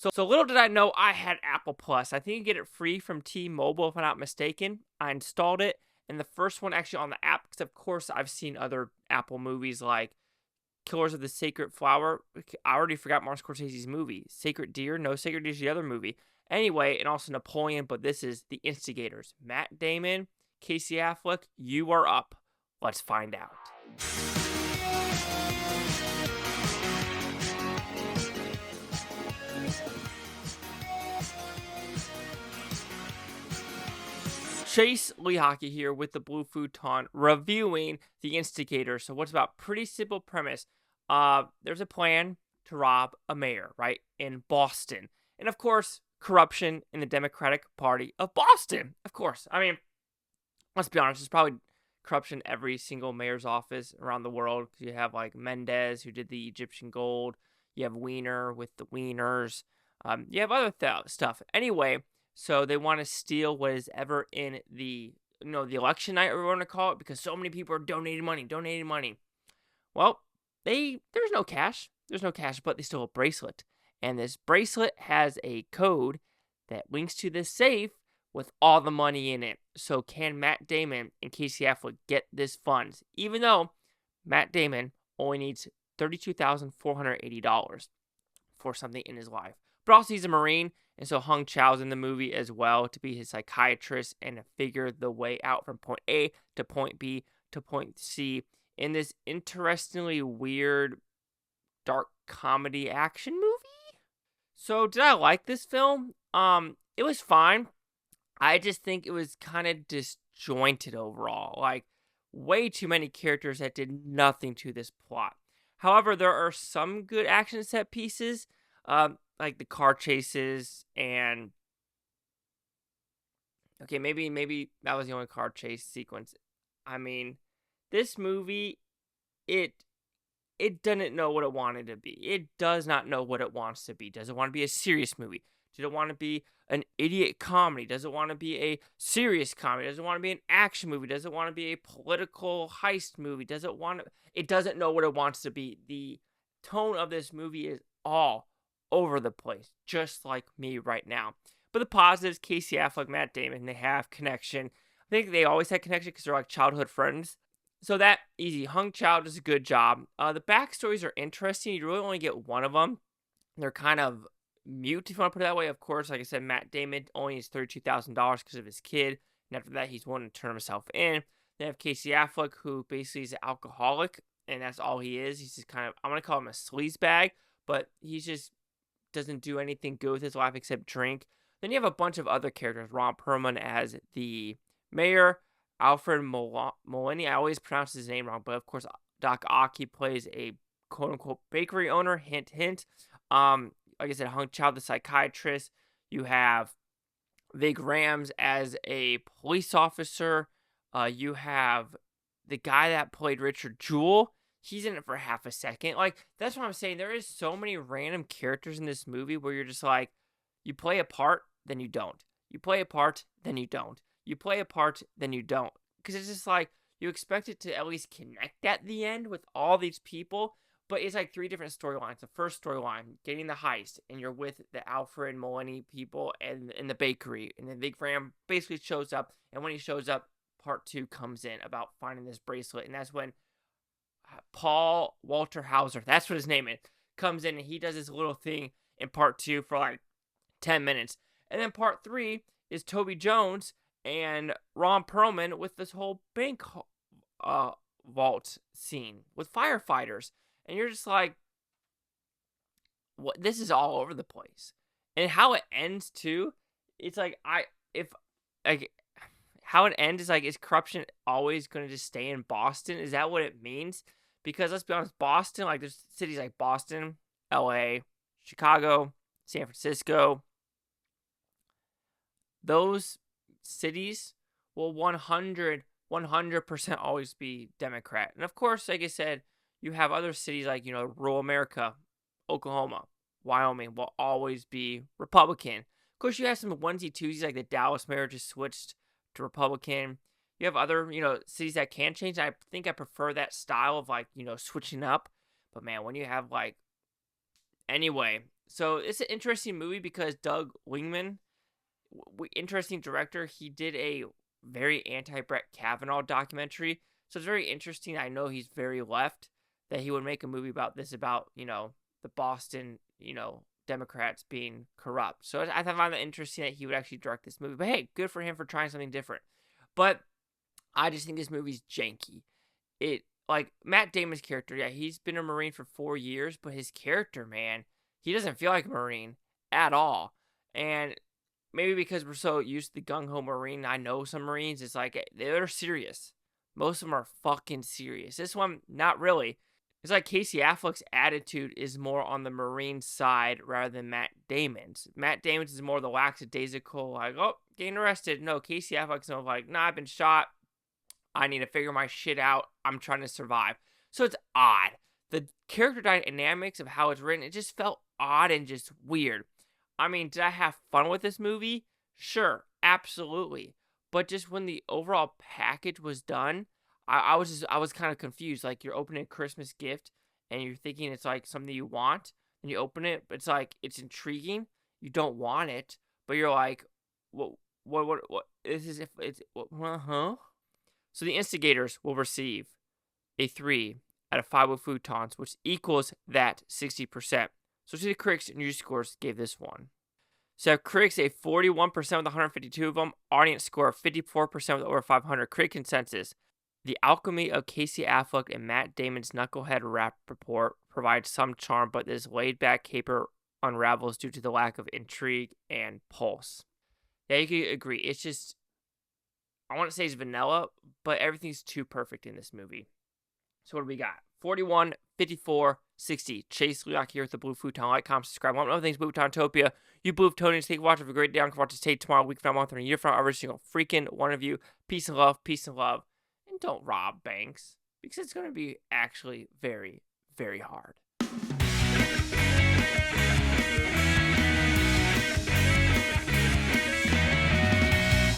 So little did I know I had Apple Plus. I think you get it free from T-Mobile if I'm not mistaken. I installed it, and the first one actually on the app, because of course I've seen other Apple movies like Killers of the Sacred Flower. I already forgot Martin Scorsese's movie. Sacred Deer? No, Sacred Deer's the other movie. Anyway, and also Napoleon, but this is The Instigators. Matt Damon, Casey Affleck, you are up. Let's find out. Chase Lee Hockey here with the Blue Futon reviewing The Instigator. So what's about? Pretty simple premise. There's a plan to rob a mayor, right, in Boston. And of course, corruption in the Democratic Party of Boston. Of course. I mean, let's be honest, there's probably corruption in every single mayor's office around the world. You have like Mendez, who did the Egyptian gold. You have Wiener with the Wieners. You have other stuff. Anyway, so they want to steal what is ever in the the election night, or we want to call it, because so many people are donating money. Well, there's no cash. There's no cash, but they steal a bracelet. And this bracelet has a code that links to this safe with all the money in it. So can Matt Damon and Casey Affleck get this funds? Even though Matt Damon only needs $32,480 for something in his life. But also he's a Marine, and so Chau's in the movie as well to be his psychiatrist and to figure the way out from point A to point B to point C in this interestingly weird dark comedy action movie. So did I like this film? It was fine. I just think it was kind of disjointed overall. Like, way too many characters that did nothing to this plot. However, there are some good action set pieces, like the car chases and... Okay, maybe that was the only car chase sequence. I mean, this movie, it doesn't know what it wanted to be. It does not know what it wants to be. Does it want to be a serious movie? Does it want to be an idiot comedy? Does it want to be a serious comedy? Does it want to be an action movie? Does it want to be a political heist movie? It doesn't know what it wants to be. The tone of this movie is all over the place, just like me right now. But the positives, Casey Affleck, Matt Damon, they have connection. I think they always had connection because they're like childhood friends. So that, easy. Chau does a good job. The backstories are interesting. You really only get one of them. They're kind of mute, if you want to put it that way. Of course, like I said, Matt Damon only needs $32,000 because of his kid. And after that, he's willing to turn himself in. They have Casey Affleck, who basically is an alcoholic. And that's all he is. He's just kind of, I'm going to call him a sleazebag. But he just doesn't do anything good with his life except drink. Then you have a bunch of other characters. Ron Perlman as the mayor. Alfred Molina, I always pronounce his name wrong, but of course, Doc Ock, he plays a quote-unquote bakery owner, hint, hint. Like I said, Chau, the psychiatrist. You have Ving Rhames as a police officer. You have the guy that played Richard Jewell. He's in it for half a second. Like, that's what I'm saying. There is so many random characters in this movie where you're just like, you play a part, then you don't. You play a part, then you don't. You play a part, then you don't. Because it's just like, you expect it to at least connect at the end with all these people, but it's like three different storylines. The first storyline, getting the heist, and you're with the Alfred Molina people and in the bakery, and then Ving Rhames basically shows up, and when he shows up, part two comes in about finding this bracelet, and that's when Paul Walter Hauser, that's what his name is, comes in, and he does this little thing in part two for like 10 minutes. And then part three is Toby Jones and Ron Perlman with this whole bank vault scene with firefighters. And you're just like, what? This is all over the place. And how it ends too, it's like, how it ends is like, is corruption always going to just stay in Boston? Is that what it means? Because let's be honest, Boston, like there's cities like Boston, LA, Chicago, San Francisco. Those cities will 100% always be Democrat. And of course, like I said, you have other cities like, rural America, Oklahoma, Wyoming will always be Republican. Of course, you have some onesie-twosies like the Dallas mayor just switched to Republican. You have other, cities that can change. I think I prefer that style of like, switching up. But man, when you have like, anyway, So it's an interesting movie because Doug Wingman, interesting director, he did a very anti-Brett Kavanaugh documentary. So it's very interesting. I know he's very left, that he would make a movie about this, about, the Boston, Democrats being corrupt. So I find that interesting that he would actually direct this movie. But hey, good for him for trying something different. But I just think this movie's janky. Like Matt Damon's character, yeah, he's been a Marine for 4 years, but his character, man, he doesn't feel like a Marine at all. And maybe because we're so used to the gung-ho Marine, I know some Marines, it's like, they're serious. Most of them are fucking serious. This one, not really. It's like Casey Affleck's attitude is more on the Marine side rather than Matt Damon's. Matt Damon's is more the lackadaisical, like, oh, getting arrested. No, Casey Affleck's more like, nah, I've been shot. I need to figure my shit out. I'm trying to survive. So it's odd. The character dynamics of how it's written, it just felt odd and just weird. I mean, did I have fun with this movie? Sure, absolutely. But just when the overall package was done, I was kind of confused. Like, you're opening a Christmas gift and you're thinking it's like something you want, and you open it, but it's like, it's intriguing. You don't want it, but you're like, what? This is, if it's, huh? So the Instigators will receive a 3 out of 5 with Futons, which equals that 60%. So to the critics, news scores gave this one. So critics a 41% with 152 of them, audience score 54% with over 500. Critic consensus: the alchemy of Casey Affleck and Matt Damon's knucklehead rap report provides some charm, but this laid-back caper unravels due to the lack of intrigue and pulse. Yeah, you could agree. It's just, I want to say it's vanilla, but everything's too perfect in this movie. So what do we got? 41, 54, 60. Chase Leoc here with the Blue Futon. Like, comment, subscribe. One other things, Blue Futontopia. You Blue Futonians, take a watch. Have a great day. I'm watch this tape tomorrow, week from now, month, and a year from now. Every single freaking one of you. Peace and love. Peace and love. And don't rob banks, because it's going to be actually very, very hard.